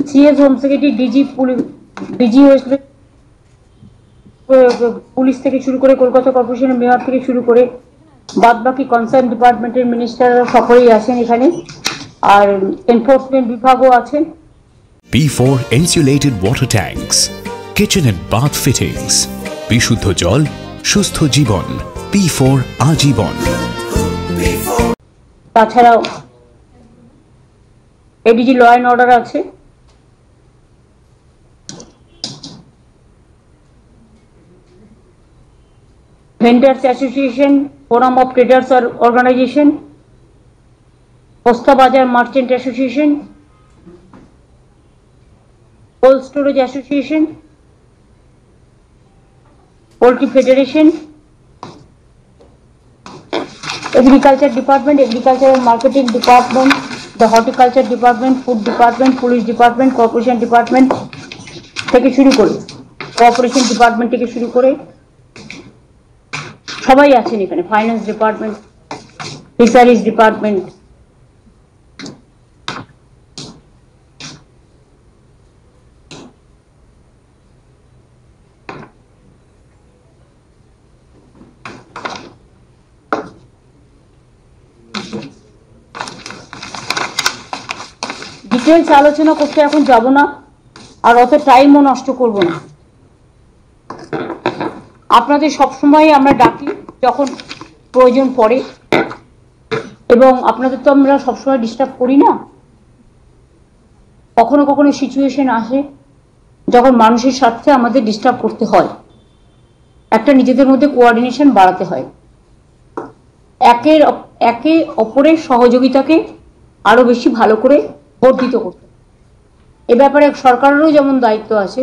CS home secretary, DG west police থেকে শুরু করে কলকাতা কর্পোরেশনের মেয়র থেকে শুরু করে বাদ বাকি কনসার্ন ডিপার্টমেন্টের মিনিস্টাররা সকলেই আছেন এখানে, আর এনফোর্সমেন্ট বিভাগও আছেন। P4 insulated water tanks, kitchen and bath fittings, বিশুদ্ধ জল, সুস্থ জীবন, P4 আজীবন। তাছাড়াও এডিজি ল অ্যান্ড অর্ডার আছে, vendors association, forum of traders organisation, Posta Bazar merchant association, cold storage association, poultry federation, agriculture department, agriculture and marketing department, the horticulture department, food department, police department, corporation department থেকে শুরু করে cooperation department থেকে শুরু করে সবাই আছেন এখানে, finance department, fisheries department. Details আলোচনা করতে এখন যাব না, আর অত টাইমও নষ্ট করব না। আপনাদের সবসময় আমরা ডাকি যখন প্রয়োজন পড়ে, এবং আপনাদের তো আমরা সবসময় ডিস্টার্ব করি না। কখনো কখনো সিচুয়েশন আসে যখন মানুষের স্বার্থে আমাদের ডিস্টার্ব করতে হয়, একটা নিজেদের মধ্যে কোঅর্ডিনেশন বাড়াতে হয়, একে অপরের সহযোগিতাকে আরো বেশি ভালো করে বর্ধিত করতে। এ ব্যাপারে সরকারেরও যেমন দায়িত্ব আছে,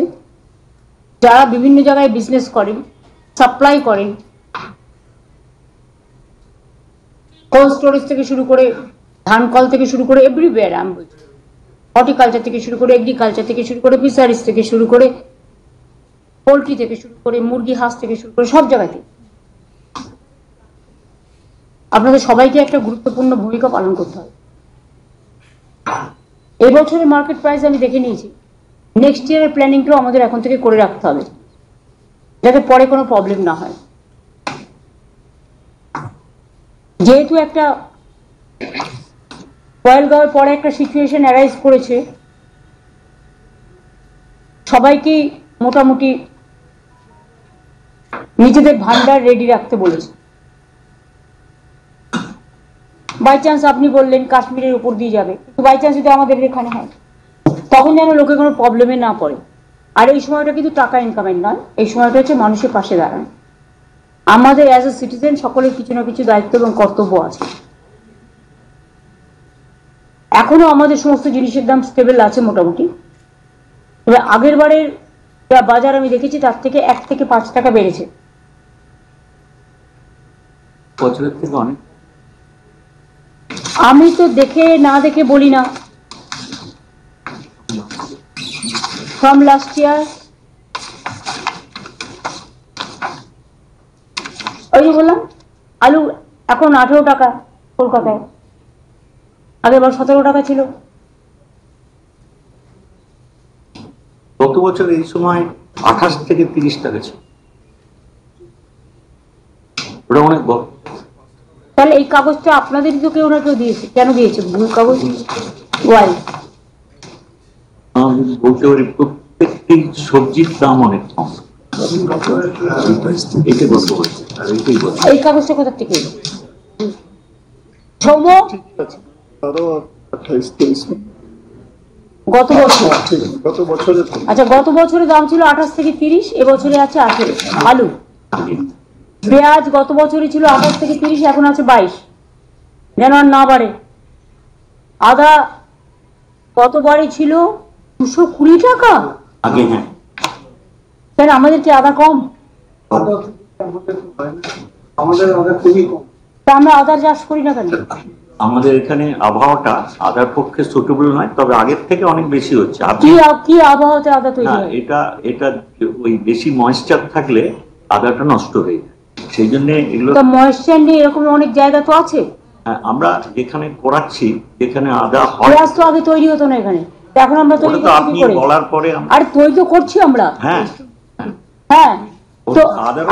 যারা বিভিন্ন জায়গায় বিজনেস করেন, সাপ্লাই করেন, কোল্ড স্টোরেজ থেকে শুরু করে ধান কল থেকে শুরু করে এভরিওয়্যার, আমি বলছি হর্টিকালচার থেকে শুরু করে এগ্রিকালচার থেকে শুরু করে ফিশারিজ থেকে শুরু করে পোলট্রি থেকে শুরু করে মুরগি হাঁস থেকে শুরু করে সব জায়গাতে আপনাদের সবাইকে একটা গুরুত্বপূর্ণ ভূমিকা পালন করতে হবে। এবছরের মার্কেট প্রাইস আমি দেখে নিয়েছি, নেক্সট ইয়ারের প্ল্যানিংটাও আমাদের এখন থেকে করে রাখতে হবে, যাতে পরে কোনো প্রবলেম না হয়। যেহেতু একটা পয়েলগাঁওয়ের পরে একটা সিচুয়েশন অ্যারাইজ করেছে, সবাইকে মোটামুটি নিজেদের ভান্ডার রেডি রাখতে বলেছে। বাই চান্স আপনি বললেন কাশ্মীরের উপর দিয়ে যাবে, কিন্তু বাই চান্স যদি আমাদের এখানে হয়, তখন যেন লোকে কোনো প্রবলেমে না পড়ে। আর এই সময়টা কিন্তু টাকা ইনকামের নয়, এই সময়টা হচ্ছে মানুষের পাশে দাঁড়ানো। আমাদের অ্যাজ এ সিটিজেন সকলের কিছু না কিছু দায়িত্ব এবং কর্তব্য আছে। এখনো আমাদের সমস্ত জিনিসের দাম স্টেবল আছে মোটামুটি, তবে আগের বারের যা বাজার আমি দেখেছি তার থেকে 1 থেকে 5 টাকা বেড়েছে। বছরের থেকে অনেক, আমি তো দেখে না দেখে বলি না, ফ্রম লাস্ট ইয়ার ওই যে বললাম আলু এখন 18 টাকা কলকাতায়, আগের বার 17 টাকা ছিল। গত বছর এই সময় 28 থেকে 30 টাকা ছিল, ওটা অনেক বড়। তাহলে এই কাগজটা আপনাদেরই তো কেউ না কেউ দিয়েছে, কেন দিয়েছে ভুল কাগজ? ওয়াই আমি বলতে পারি প্রত্যেকটি সবজির দাম অনেক কম। এই কাগজটা কোথা থেকে গত বছর? আচ্ছা, গত বছরের দাম ছিল 28 থেকে 30, এবছরে আছে 18। আলু পেঁয়াজ গত বছরই ছিল 28 থেকে 30, এখন আছে 22, যেন আর না বাড়ে। আদা গতবারই ছিল 220 টাকা আগে। হ্যাঁ, তাহলে আমাদের কি আদা কম? আমাদের আদা খুবই কম, তা আমরা আদার চাষ করি না কেন? আমাদের এখানে আবহাওয়াটা আদার পক্ষে সুটেবল নয়, তবে আগের থেকে অনেক বেশি হচ্ছে। কি আবহাওয়াতে আদা তৈরি হয়? এটা ওই বেশি ময়েশ্চার থাকলে আদাটা নষ্ট হয়ে যায়, সেই জন্য এগুলো। ময়েশ্চার নেই এরকম অনেক জায়গা তো আছে। আমরা যেখানে করাচ্ছি, যেখানে আদা হয়, পেঁয়াজ তো আগে তৈরি হতো না এখানে। এখন আমরা তৈরি ওটা তো আপনি বলার পরে আর তৈরি তো করছি আমরা। হ্যাঁ হ্যাঁ, তো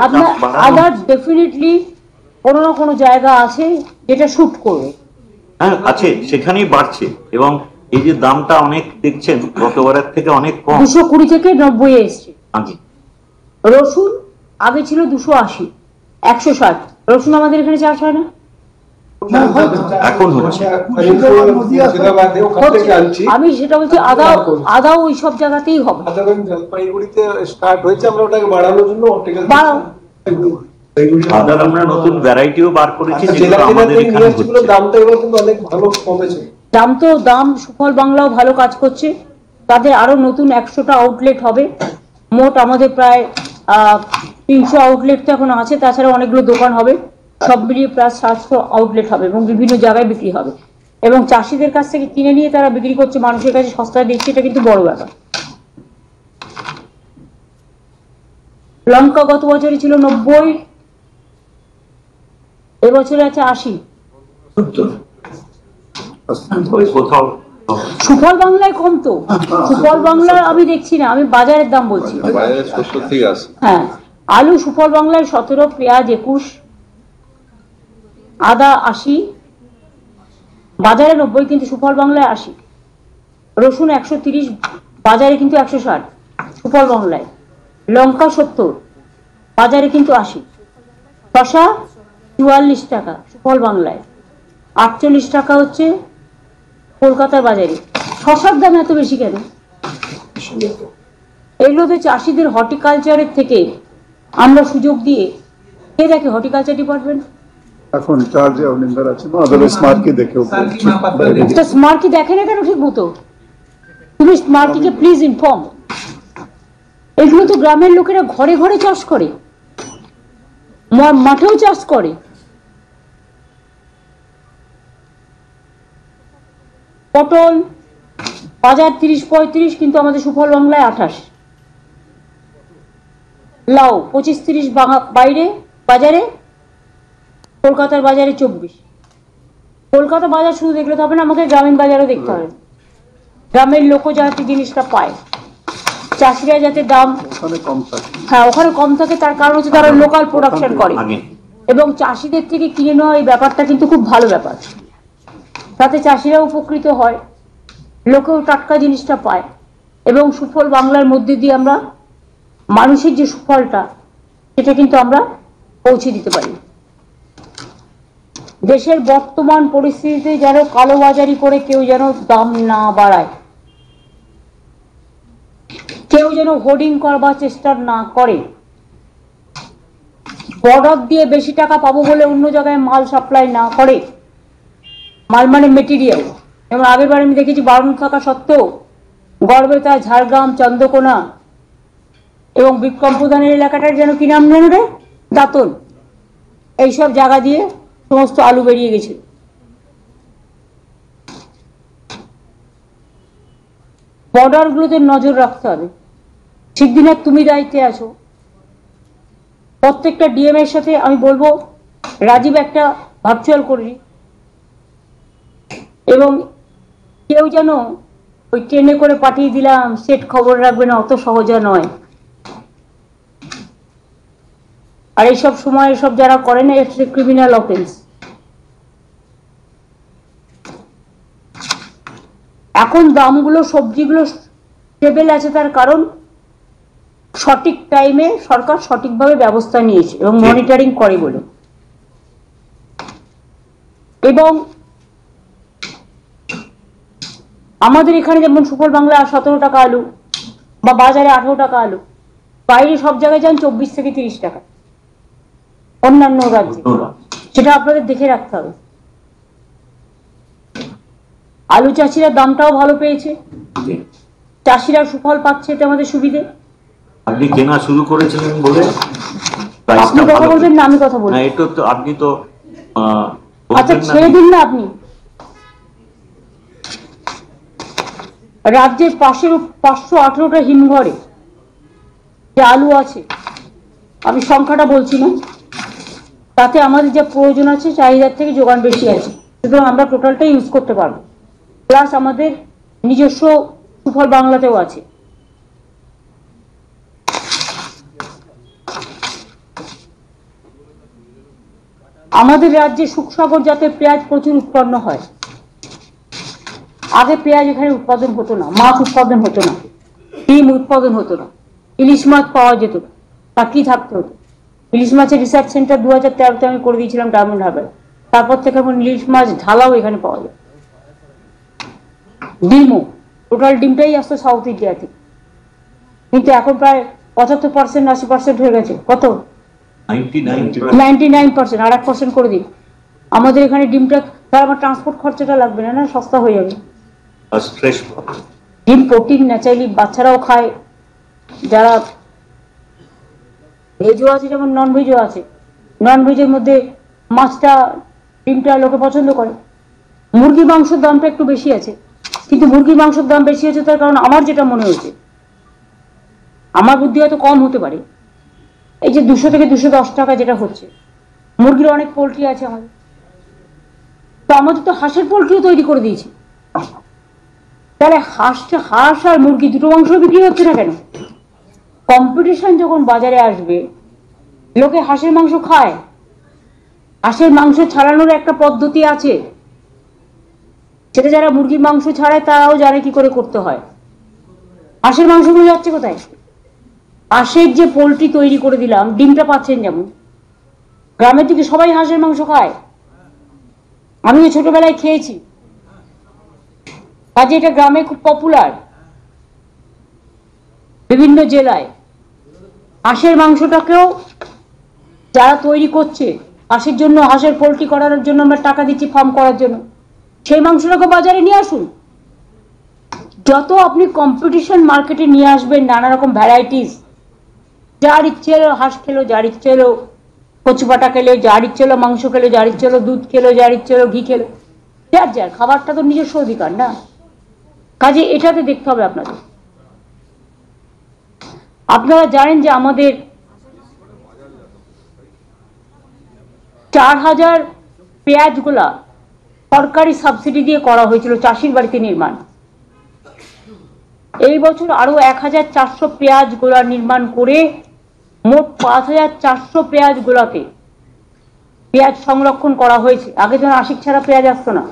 আপনার আদার ডেফিনেটলি কোনো না কোনো জায়গা আছে যেটা শুট করবে। হ্যাঁ আছে, সেখানেই বাড়ছে। এবং এই যে দামটা অনেক দেখছেন গতবারের থেকে অনেক কম, 220 থেকে 90 এসছে। আগে রসুন আগে ছিল 280, 160। রসুন আমাদের এখানে চাষ হয় না, এখন হচ্ছে। আমি সেটা বলছি, আদাও ওই সব জায়গাতেই হবে। জলপাইগুড়িতে স্টার্ট হয়েছে, আমরা ওটাকে বাড়ানোর জন্য বাড়াও। আদার আমরা নতুন ভ্যারাইটিও বার করেছি, যেগুলো আমাদের এখানে হচ্ছে। দামটা এবার কিন্তু অনেক ভালো কমেছে। দাম সুফল বাংলাও ভালো কাজ করছে, তাদের আরো নতুন 100টা আউটলেট হবে। মোট আমাদের প্রায় 300 আউটলেট তো এখন আছে, তাছাড়া অনেকগুলো দোকান হবে, সব মিলিয়ে প্রায় 700 আউটলেট হবে এবং বিভিন্ন জায়গায় বিক্রি হবে। এবং চাষিদের কাছ থেকে কিনে নিয়ে তারা বিক্রি করছে, মানুষের কাছে সস্তায় দিচ্ছে, এটা কিন্তু বড় ব্যাপার। লঙ্কা গত বছরে ছিল 90, এবছরে আছে 80। সুফল বাংলায় কম তো, সুফল বাংলায় আমি দেখছি না, আমি বাজারের দাম বলছি। হ্যাঁ, আলু সুফল বাংলায় 17, পেঁয়াজ 21, আদা 80, বাজারে 90 কিন্তু সুফল বাংলায় 80। রসুন 130, বাজারে কিন্তু 160 সুফল বাংলায়। লঙ্কা 70, বাজারে কিন্তু 80। শসা 44 টাকা সুফল বাংলায়, 48 টাকা হচ্ছে কলকাতার বাজারে। শসার দাম এত বেশি কেন? এগুলো তো চাষিদের হর্টিকালচারের থেকে আমরা সুযোগ দিয়ে, কে দেখে হর্টিকালচার ডিপার্টমেন্ট? এখন চার্জে অনিন্দার আছে না, আদারওয়াইজ স্মার্টকে দেখে তো স্মার্টকি দেখে না কেন ঠিক মতো? তুমি স্মার্টকিকে প্লিজ ইনফর্ম। এগুলো তো গ্রামের লোকেরা ঘরে ঘরে চাষ করে, মাঠেও চাষ করে। পটল বাজার 30-35, কিন্তু আমাদের সুফল বাংলায় 28। লাউ 25-30 বাইরে বাজারে, কলকাতার বাজারে 24। কলকাতা বাজার শুধু দেখলে তো হবে না, আমাকে গ্রামীণ বাজারও দেখতে হবে। গ্রামের লোকও যাতে জিনিসটা পায়, চাষিরা যাতে দাম কম থাকে। হ্যাঁ, ওখানে কম থাকে, তার কারণ হচ্ছে তারা লোকাল প্রোডাকশন করে এবং চাষিদের থেকে কিনে নেওয়া, এই ব্যাপারটা কিন্তু খুব ভালো ব্যাপার। তাতে চাষিরা উপকৃত হয়, লোকেও টাটকা জিনিসটা পায় এবং সুফল বাংলার মধ্যে দিয়ে আমরা মানুষের যে সুফলটা, সেটা কিন্তু আমরা পৌঁছে দিতে পারি। দেশের বর্তমান পরিস্থিতিতে যেন কালোবাজারি করে কেউ যেন দাম না বাড়ায়, কেউ যেন হোর্ডিং করবার চেষ্টা না করে, বর্ডার দিয়ে বেশি টাকা পাবো বলে অন্য জায়গায় মাল সাপ্লাই না করে। মাল মানে মেটেরিয়াল। যেমন আগের বার আমি দেখেছি, বারণ থাকা সত্ত্বেও গড়বেতা, ঝাড়গ্রাম, চন্দ্রকোনা এবং বিক্রম প্রধানের এলাকাটার যেন কি নাম জানো রে, দাঁতন, এইসব জায়গা দিয়ে সমস্ত আলু বেরিয়ে গেছে। বর্ডার গুলোতে নজর রাখতে হবে। শিগদিনের তুমি দায়িত্বে আছো, প্রত্যেকটা ডিএম এর সাথে আমি বলবো, রাজীব একটা ভার্চুয়াল করি, এবং কেউ যেন ওই ট্রেনে করে পাঠিয়ে দিলাম সেট খবর রাখবে না, অত সহজে নয়। আর এইসব সময় এসব যারা করে না, এটা ক্রিমিনাল অফেন্স। এখন দামগুলো, সবজিগুলো স্টেবল আছে, তার কারণ সঠিক টাইমে সরকার সঠিকভাবে ব্যবস্থা নিয়েছে এবং মনিটরিং করে বলে। এবং আমাদের এখানে যেমন সুফল বাংলায় 17 টাকা আলু বা বাজারে 18 টাকা আলু, বাইরে সব জায়গায় যান 24 থেকে 30 টাকা অন্যান্য রাজ্যে, সেটা আপনাদের দেখে রাখতে হবে। আলু চাষিরা দামটাও ভালো পেয়েছে, চাষিরা সুফল পাচ্ছে, এটা আমাদের সুবিধে। আপনি কেনা শুরু করেছিলেন বলে আপনি কথা বলবেন না, আমি কথা বলবো। এটা তো আপনি তো আচ্ছা ছেড়ে দিন না। আপনি রাজ্যের পাশের 518টা হিমঘরে যে আলু আছে, আমি সংখ্যাটা বলছি না, তাতে আমাদের যা প্রয়োজন আছে চাহিদার থেকে যোগান বেশি আছে, সুতরাং আমরা টোটালটা ইউজ করতে পারবো। প্লাস আমাদের নিজস্ব সুফল বাংলাতেও আছে। আমাদের রাজ্যে সুখসাগর জাতের পেঁয়াজ প্রচুর উৎপন্ন হয়। আগে পেঁয়াজ এখানে উৎপাদন হতো না, মাছ উৎপাদন হতো না, ডিম উৎপাদন হতো না, ইলিশ মাছ পাওয়া যেত না, তাকিয়ে থাকতে হতো। ইলিশ মাছের রিসার্চ সেন্টার 2013-তে আমি করে দিয়েছিলাম ডায়মন্ড হারবার। তারপর থেকে এখন ইলিশ মাছ ঢালাও এখানে পাওয়া যায়। ডিমও টোটাল ডিমটাই আসতো সাউথ ইন্ডিয়া থেকে, কিন্তু এখন প্রায় 75%, 80% হয়ে গেছে। কত? 99%। আর 1% করে দিন। আমাদের এখানে ডিমটা, তার আমার ট্রান্সপোর্ট খরচাটা লাগবে না, না সস্তা হয়ে যাবে। ডিম প্রোটিন ন্যাচারালি বাচ্চারাও খায়, যারা ভেজও আছে যেমন নন ভেজও আছে। নন ভেজের মধ্যে মাছটা ডিমটা লোকে পছন্দ করে। মুরগি মাংসের দামটা একটু বেশি আছে, কিন্তু মুরগি মাংসের দাম বেশি আছে তার কারণ আমার যেটা মনে হয়েছে, আমার বুদ্ধি হয়তো কম হতে পারে, এই যে 200 থেকে 210 টাকা যেটা হচ্ছে, মুরগির অনেক পোলট্রি আছে আমাদের, তো আমাদের তো হাঁসের পোলট্রিও তৈরি করে দিয়েছি। তাহলে হাঁস আর মুরগি দুটো মাংস বিক্রি হচ্ছে না কেন? কম্পিটিশন যখন বাজারে আসবে, লোকে হাঁসের মাংস খায়। হাঁসের মাংস ছাড়ানোর একটা পদ্ধতি আছে, সেটা যারা মুরগির মাংস ছাড়ায় তারাও জানে কি করে করতে হয়। হাঁসের মাংসগুলো যাচ্ছে কোথায়? হাঁসের যে পোলট্রি তৈরি করে দিলাম, ডিমটা পাচ্ছেন যেমন, গ্রামের দিকে সবাই হাঁসের মাংস খায়, আমিও ছোটবেলায় খেয়েছি, কাজে এটা গ্রামে খুব পপুলার। বিভিন্ন জেলায় হাঁসের মাংসটাকেও যারা তৈরি করছে, হাঁসের জন্য, হাঁসের পোলট্রি করানোর জন্য আমরা টাকা দিচ্ছি ফার্ম করার জন্য, সেই মাংসটাকে বাজারে নিয়ে আসুন। যত আপনি কম্পিটিশন মার্কেটে নিয়ে আসবেন, নানা রকম ভ্যারাইটিস, যার ইচ্ছে এলো হাঁস খেলো, যার ইচ্ছে এলো কচু পাটা খেলো, যার ইচ্ছে এলো মাংস খেলো, যার ইচ্ছে এলো দুধ খেলো, যার ইচ্ছে এলো ঘি খেলো, যার যার খাবারটা তো নিজস্ব অধিকার না। কাজে এটাতে দেখতে হবে আপনাদের। আপনারা জানেন যে আমাদের 4000 পেঁয়াজগুলা সরকারি সাবসিডি দিয়ে করা হয়েছিল চাষির বাড়িতে নির্মাণ। এই বছর আরো 1400 পেঁয়াজ গোলা নির্মাণ করে মোট 5400 পেঁয়াজ গোলাতে পেঁয়াজ সংরক্ষণ করা হয়েছে। আগে যেন আশিক ছাড়া পেঁয়াজ আসতো না,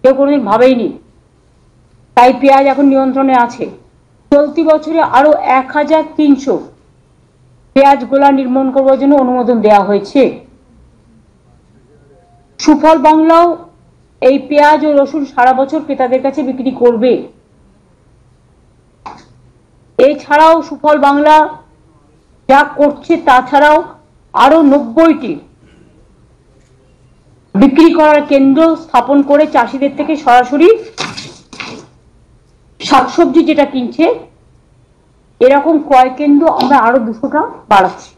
কেউ কোনোদিন ভাবেইনি, তাই পেঁয়াজ এখন নিয়ন্ত্রণে আছে। চলতি বছরে আরো 1300 পেঁয়াজ গোলা নির্মাণ করবার জন্য অনুমোদন দেওয়া হয়েছে। সুফল বাংলাও এই পেঁয়াজ ও রসুন সারা বছর ক্রেতাদের কাছে বিক্রি করবে। এছাড়াও সুফল বাংলা যা করছে তাছাড়াও আরো 90টি বিক্রি করার কেন্দ্র স্থাপন করে চাষিদের থেকে সরাসরি শাকসবজি যেটা কিনছে, এরকম ক্রয় কেন্দ্র আমরা আরো 200টা বাড়াচ্ছি।